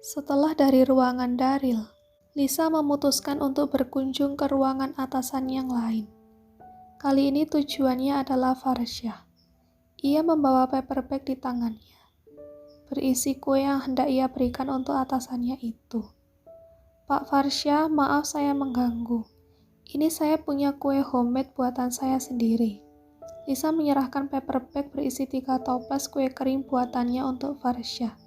Setelah dari ruangan Daryl, Lisa memutuskan untuk berkunjung ke ruangan atasan yang lain. Kali ini tujuannya adalah Farsha. Ia membawa paper bag di tangannya, berisi kue yang hendak ia berikan untuk atasannya itu. Pak Farsha, maaf saya mengganggu. Ini saya punya kue homemade buatan saya sendiri. Lisa menyerahkan paper bag berisi 3 toples kue kering buatannya untuk Farsha.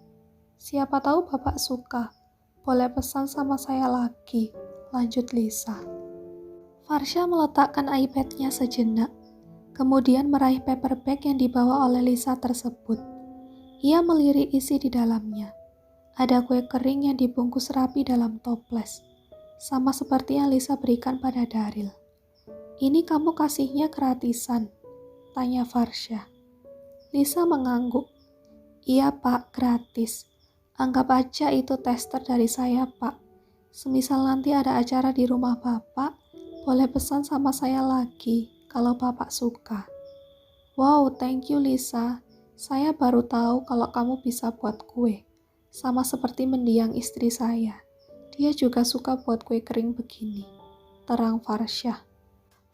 Siapa tahu Bapak suka, boleh pesan sama saya lagi, lanjut Lisa. Farsha meletakkan iPad-nya sejenak, kemudian meraih paper bag yang dibawa oleh Lisa tersebut. Ia melirik isi di dalamnya. Ada kue kering yang dibungkus rapi dalam toples, sama seperti yang Lisa berikan pada Daryl. Ini kamu kasihnya gratisan, tanya Farsha. Lisa mengangguk. Iya Pak, gratis. Anggap aja itu tester dari saya, Pak. Semisal nanti ada acara di rumah Bapak, boleh pesan sama saya lagi, kalau Bapak suka. Wow, thank you Lisa. Saya baru tahu kalau kamu bisa buat kue. Sama seperti mendiang istri saya. Dia juga suka buat kue kering begini, terang Farsha.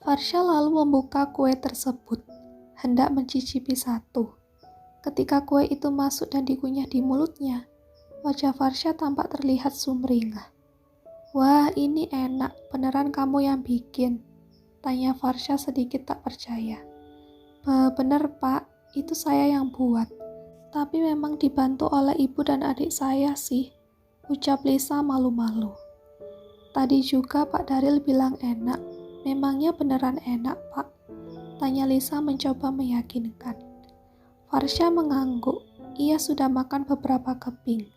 Farsha lalu membuka kue tersebut, hendak mencicipi satu. Ketika kue itu masuk dan dikunyah di mulutnya, wajah Farsha tampak terlihat sumringah. Wah, ini enak, beneran kamu yang bikin? Tanya Farsha sedikit tak percaya. Bener Pak, itu saya yang buat. Tapi memang dibantu oleh ibu dan adik saya sih, ucap Lisa malu-malu. Tadi juga Pak Daryl bilang enak, memangnya beneran enak Pak? Tanya Lisa mencoba meyakinkan. Farsha mengangguk, ia sudah makan beberapa keping.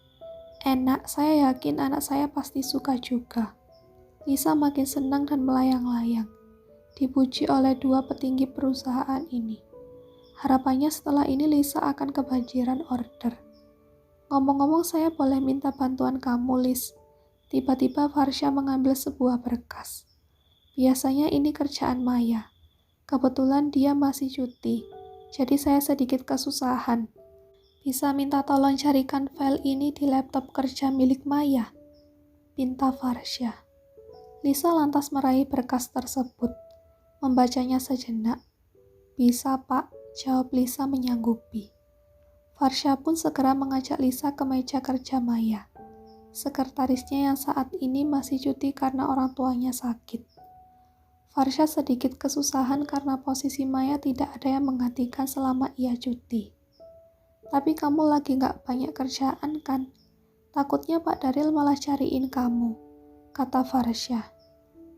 Enak, saya yakin anak saya pasti suka juga. Lisa makin senang dan melayang-layang, dipuji oleh 2 petinggi perusahaan ini. Harapannya setelah ini Lisa akan kebanjiran order. Ngomong-ngomong, saya boleh minta bantuan kamu, Lis? Tiba-tiba Farsha mengambil sebuah berkas. Biasanya ini kerjaan Maya. Kebetulan dia masih cuti, jadi saya sedikit kesusahan. Bisa minta tolong carikan file ini di laptop kerja milik Maya? Pinta Farsha. Lisa lantas meraih berkas tersebut, membacanya sejenak. Bisa Pak, jawab Lisa menyanggupi. Farsha pun segera mengajak Lisa ke meja kerja Maya. Sekretarisnya yang saat ini masih cuti karena orang tuanya sakit. Farsha sedikit kesusahan karena posisi Maya tidak ada yang menggantikan selama ia cuti. Tapi kamu lagi gak banyak kerjaan kan? Takutnya Pak Daryl malah cariin kamu, kata Farsha.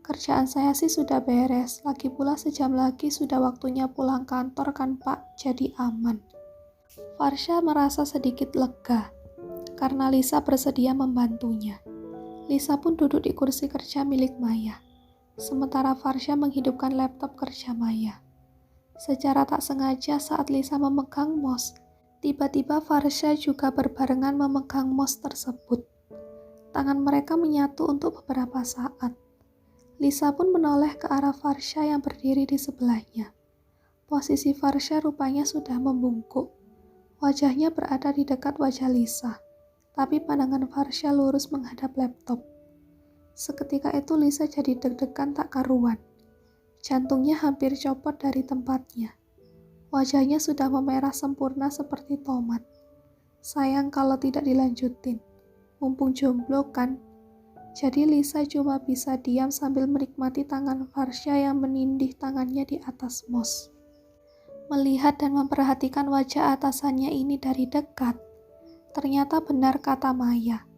Kerjaan saya sih sudah beres, lagi pula sejam lagi sudah waktunya pulang kantor kan Pak, jadi aman. Farsha merasa sedikit lega, karena Lisa bersedia membantunya. Lisa pun duduk di kursi kerja milik Maya, sementara Farsha menghidupkan laptop kerja Maya. Secara tak sengaja saat Lisa memegang mouse, tiba-tiba Farsha juga berbarengan memegang mouse tersebut. Tangan mereka menyatu untuk beberapa saat. Lisa pun menoleh ke arah Farsha yang berdiri di sebelahnya. Posisi Farsha rupanya sudah membungkuk. Wajahnya berada di dekat wajah Lisa, tapi pandangan Farsha lurus menghadap laptop. Seketika itu Lisa jadi deg-degan tak karuan. Jantungnya hampir copot dari tempatnya. Wajahnya sudah memerah sempurna seperti tomat. Sayang kalau tidak dilanjutin. Mumpung jomblo kan. Jadi Lisa cuma bisa diam sambil menikmati tangan Farsha yang menindih tangannya di atas mouse. Melihat dan memperhatikan wajah atasannya ini dari dekat, ternyata benar kata Maya,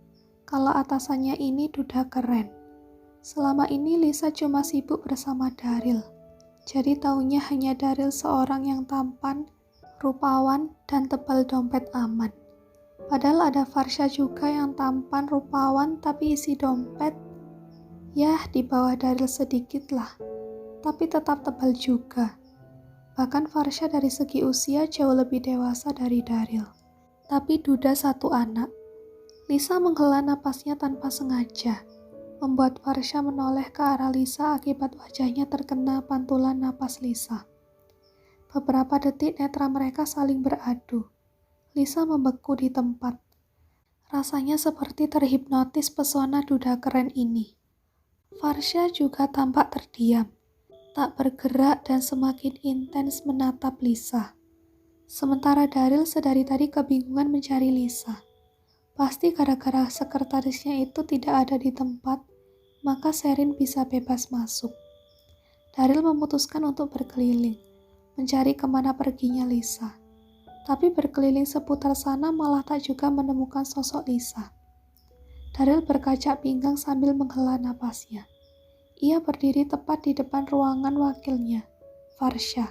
kalau atasannya ini duda keren. Selama ini Lisa cuma sibuk bersama Daryl. Jadi taunya hanya Daryl seorang yang tampan, rupawan, dan tebal dompet aman. Padahal ada Farsha juga yang tampan rupawan tapi isi dompet. Yah, di bawah Daryl sedikit lah, tapi tetap tebal juga. Bahkan Farsha dari segi usia jauh lebih dewasa dari Daryl. Tapi duda satu anak. Lisa menghela napasnya tanpa sengaja, membuat Farsha menoleh ke arah Lisa akibat wajahnya terkena pantulan napas Lisa. Beberapa detik netra mereka saling beradu. Lisa membeku di tempat. Rasanya seperti terhipnotis pesona duda keren ini. Farsha juga tampak terdiam, tak bergerak dan semakin intens menatap Lisa. Sementara Daryl sedari tadi kebingungan mencari Lisa. Pasti gara-gara sekretarisnya itu tidak ada di tempat, maka Sherin bisa bebas masuk. Daryl memutuskan untuk berkeliling, mencari kemana perginya Lisa. Tapi berkeliling seputar sana malah tak juga menemukan sosok Lisa. Daryl berkaca pinggang sambil menghela napasnya. Ia berdiri tepat di depan ruangan wakilnya, Farsha.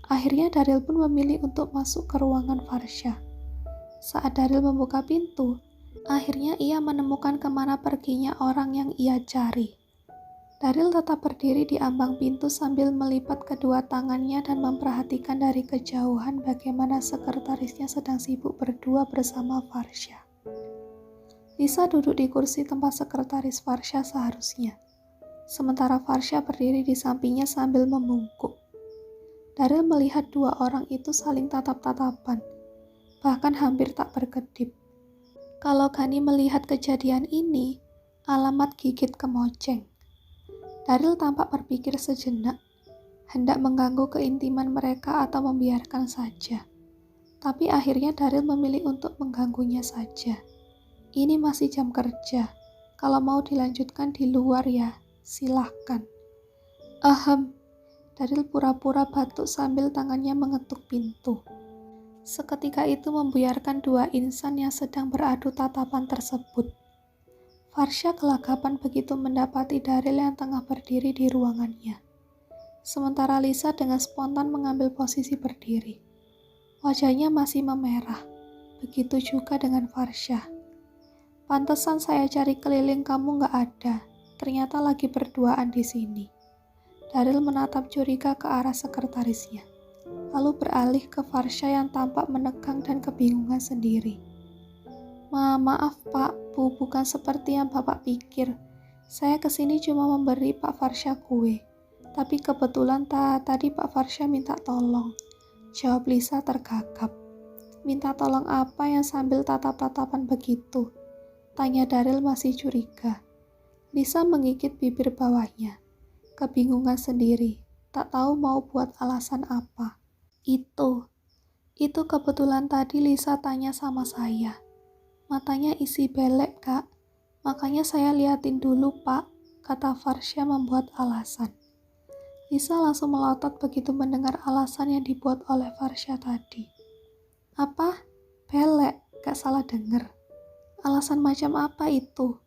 Akhirnya Daryl pun memilih untuk masuk ke ruangan Farsha. Saat Daryl membuka pintu, akhirnya ia menemukan kemana perginya orang yang ia cari. Daryl tetap berdiri di ambang pintu sambil melipat kedua tangannya dan memperhatikan dari kejauhan bagaimana sekretarisnya sedang sibuk berdua bersama Farsha. Lisa duduk di kursi tempat sekretaris Farsha seharusnya. Sementara Farsha berdiri di sampingnya sambil membungkuk. Daryl melihat dua orang itu saling tatap-tatapan, bahkan hampir tak berkedip. Kalau Gani melihat kejadian ini, alamat gigit kemoceng. Daryl tampak berpikir sejenak, hendak mengganggu keintiman mereka atau membiarkan saja. Tapi akhirnya Daryl memilih untuk mengganggunya saja. Ini masih jam kerja, kalau mau dilanjutkan di luar ya, silahkan. Daryl pura-pura batuk sambil tangannya mengetuk pintu. Seketika itu membuyarkan dua insan yang sedang beradu tatapan tersebut. Farsha kelagapan begitu mendapati Daryl yang tengah berdiri di ruangannya. Sementara Lisa dengan spontan mengambil posisi berdiri. Wajahnya masih memerah. Begitu juga dengan Farsha. Pantesan saya cari keliling kamu gak ada. Ternyata lagi berduaan di sini. Daryl menatap curiga ke arah sekretarisnya. Lalu beralih ke Farsha yang tampak menegang dan kebingungan sendiri. Maaf Pak, Bu, bukan seperti yang Bapak pikir. Saya kesini cuma memberi Pak Farsha kue. Tapi kebetulan tadi Pak Farsha minta tolong. Jawab Lisa tergagap. Minta tolong apa yang sambil tatap-tatapan begitu? Tanya Daryl masih curiga. Lisa menggigit bibir bawahnya. Kebingungan sendiri, tak tahu mau buat alasan apa. Itu kebetulan tadi Lisa tanya sama saya. Matanya isi belek, Kak. Makanya saya liatin dulu, Pak, kata Farsha membuat alasan. Lisa langsung melotot begitu mendengar alasan yang dibuat oleh Farsha tadi. Apa? Belek? Gak salah denger. Alasan macam apa itu?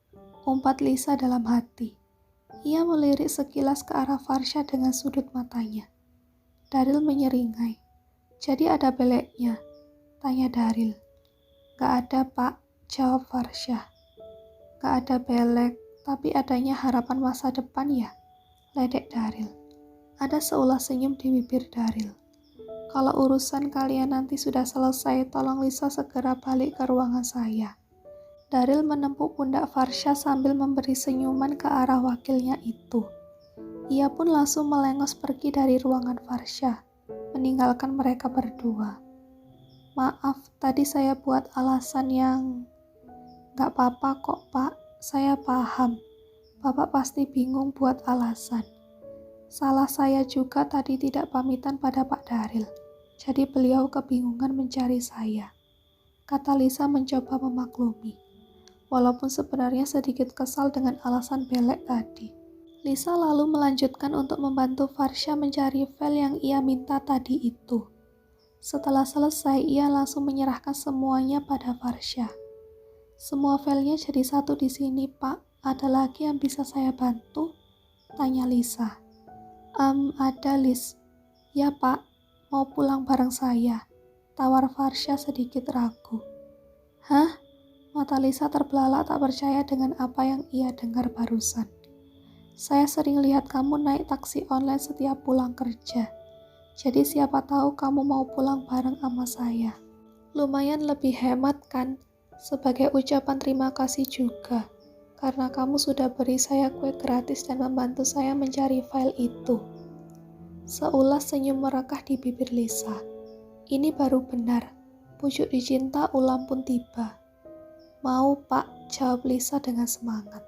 Umpat Lisa dalam hati. Ia melirik sekilas ke arah Farsha dengan sudut matanya. Daryl menyeringai. Jadi ada beleknya? Tanya Daryl. Gak ada, Pak. Jawab Farsha. Gak ada belek, tapi adanya harapan masa depan ya? Ledek Daryl. Ada seulas senyum di bibir Daryl. Kalau urusan kalian nanti sudah selesai, tolong Lisa segera balik ke ruangan saya. Daryl menempuk pundak Farsha sambil memberi senyuman ke arah wakilnya itu. Ia pun langsung melengos pergi dari ruangan Farsha, meninggalkan mereka berdua. Maaf, tadi saya buat alasan yang... Gak apa-apa kok, Pak. Saya paham. Bapak pasti bingung buat alasan. Salah saya juga tadi tidak pamitan pada Pak Daryl. Jadi beliau kebingungan mencari saya. Kata Lisa mencoba memaklumi. Walaupun sebenarnya sedikit kesal dengan alasan belek tadi. Lisa lalu melanjutkan untuk membantu Farsha mencari file yang ia minta tadi itu. Setelah selesai, ia langsung menyerahkan semuanya pada Farsha. Semua filenya jadi satu di sini, Pak. Ada lagi yang bisa saya bantu? Tanya Lisa. Ada, Lis. Ya, Pak. Mau pulang bareng saya. Tawar Farsha sedikit ragu. Hah? Mata Lisa terbelalak tak percaya dengan apa yang ia dengar barusan. Saya sering lihat kamu naik taksi online setiap pulang kerja. Jadi siapa tahu kamu mau pulang bareng sama saya. Lumayan lebih hemat kan? Sebagai ucapan terima kasih juga. Karena kamu sudah beri saya kue gratis dan membantu saya mencari file itu. Seulas senyum merekah di bibir Lisa. Ini baru benar. Pucuk dicinta ulam pun tiba. Mau, Pak, jawab Lisa dengan semangat.